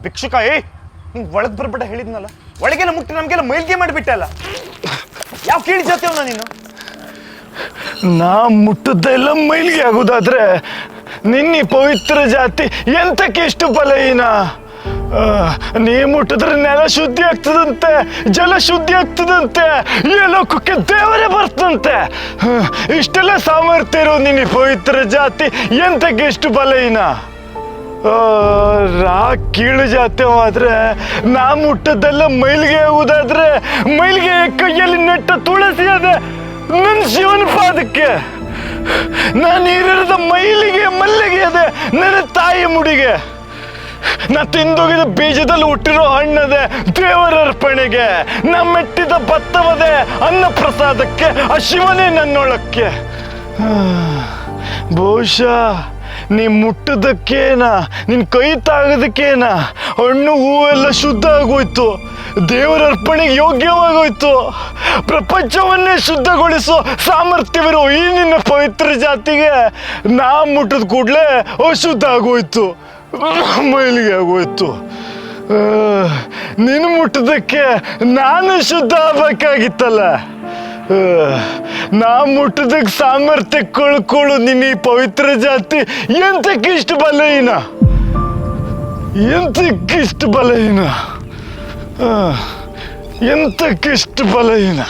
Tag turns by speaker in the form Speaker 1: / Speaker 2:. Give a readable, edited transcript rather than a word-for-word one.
Speaker 1: ಭಿಕ್ಷುಕ ನಿಂಗೆ ಒಳಗೆ ಬರ್ಬೇಡ ಹೇಳಿದ್ನಲ್ಲ, ಒಳಗೆಲ್ಲ ಮುಟ್ಟಿ ನಮಗೆಲ್ಲ ಮೈಲ್ಗೆ ಮಾಡಿಬಿಟ್ಟಲ್ಲ. ಯಾವ ಕೀಳಿ ಜಾತಿಯವನ ನೀನು?
Speaker 2: ನಾ ಮುಟ್ಟದ್ದೆಲ್ಲ ಮೈಲಿಗೆ ಆಗುದಾದ್ರೆ ನಿನ್ನಿ ಪವಿತ್ರ ಜಾತಿ ಎಂತಕ್ಕೆ ಇಷ್ಟು ಬಲಹೀನ? ನೀ ಮುಟ್ಟಿದ್ರೆ ನೆಲ ಶುದ್ಧಿ ಆಗ್ತದಂತೆ, ಜಲ ಶುದ್ಧಿ ಆಗ್ತದಂತೆ, ಈ ಲೋಕಕ್ಕೆ ದೇವರೇ ಬರ್ತಂತೆ. ಇಷ್ಟೆಲ್ಲ ಸಾಮರ್ಥ್ಯ ಇರೋ ನಿನ್ನ ಪವಿತ್ರ ಜಾತಿ ಎಂತಕ್ಕೆ ಇಷ್ಟು ಬಲಹೀನ? ಕೀಳು ಜಾತಿ ಆದ್ರೆ ನಾ ಮುಟ್ಟದ್ದೆಲ್ಲ ಮೈಲಿಗೆ ಆಗುದಾದ್ರೆ ಮೈಲಿಗೆ ಕೈಯಲ್ಲಿ ನೆಟ್ಟ ತುಳಸಿ ಅದೆ ನನ್ನ ಶಿವನ ಪಾದಕ್ಕೆ. ನಾನು ನೀರಿರದ ಮೈಲಿಗೆ ಮಲ್ಲಿಗೆ ಅದೆ ನನ್ನ ತಾಯಿ ಮುಡಿಗೆ. ನಾ ತಿಂದೋಗಿದ ಬೀಜದಲ್ಲಿ ಹುಟ್ಟಿರೋ ಹಣ್ಣದೆ ದೇವರ ಅರ್ಪಣೆಗೆ. ನಾ ಮೆಟ್ಟಿದ ಭತ್ತವದೆ ಅನ್ನ ಪ್ರಸಾದಕ್ಕೆ, ಆ ಶಿವನೇ ನನ್ನೊಳಕ್ಕೆ. ಬಹುಶಃ ನೀ ಮುಟ್ಟದಕ್ಕೇನ, ನಿನ್ ಕೈ ತಾಗದಕ್ಕೇನ ಹಣ್ಣು ಹೂವೆಲ್ಲ ಶುದ್ಧ ಆಗೋಯ್ತು, ದೇವರ ಅರ್ಪಣೆಗೆ ಯೋಗ್ಯವಾಗೋಯ್ತು. ಪ್ರಪಂಚವನ್ನೇ ಶುದ್ಧಗೊಳಿಸೋ ಸಾಮರ್ಥ್ಯವಿರೋ ಈ ನಿನ್ನ ಪವಿತ್ರ ಜಾತಿಗೆ ನಾ ಮುಟ್ಟದ ಕೂಡಲೇ ಅಶುದ್ಧ ಆಗೋಯ್ತು, ಮೈಲಿಗೆ ಆಗೋಯ್ತು. ನೀನು ಮುಟ್ಟದಕ್ಕೆ ನಾನು ಶುದ್ಧ ಆಗ್ಬೇಕಾಗಿತ್ತಲ್ಲ. ನಾ ಮುಟ್ಟದಕ್ಕೆ ಸಾಮರ್ಥ್ಯ ಕಳ್ಕೊಳ್ಳು ನಿನ್ನ ಈ ಪವಿತ್ರ ಜಾತಿ ಎಂತಕ್ಕಿಷ್ಟು ಬಲಹೀನ, ಎಂತಕ್ಕಿಷ್ಟು ಬಲಹೀನ, ಎಂತಕ್ಕಿಷ್ಟು ಬಲಹೀನ.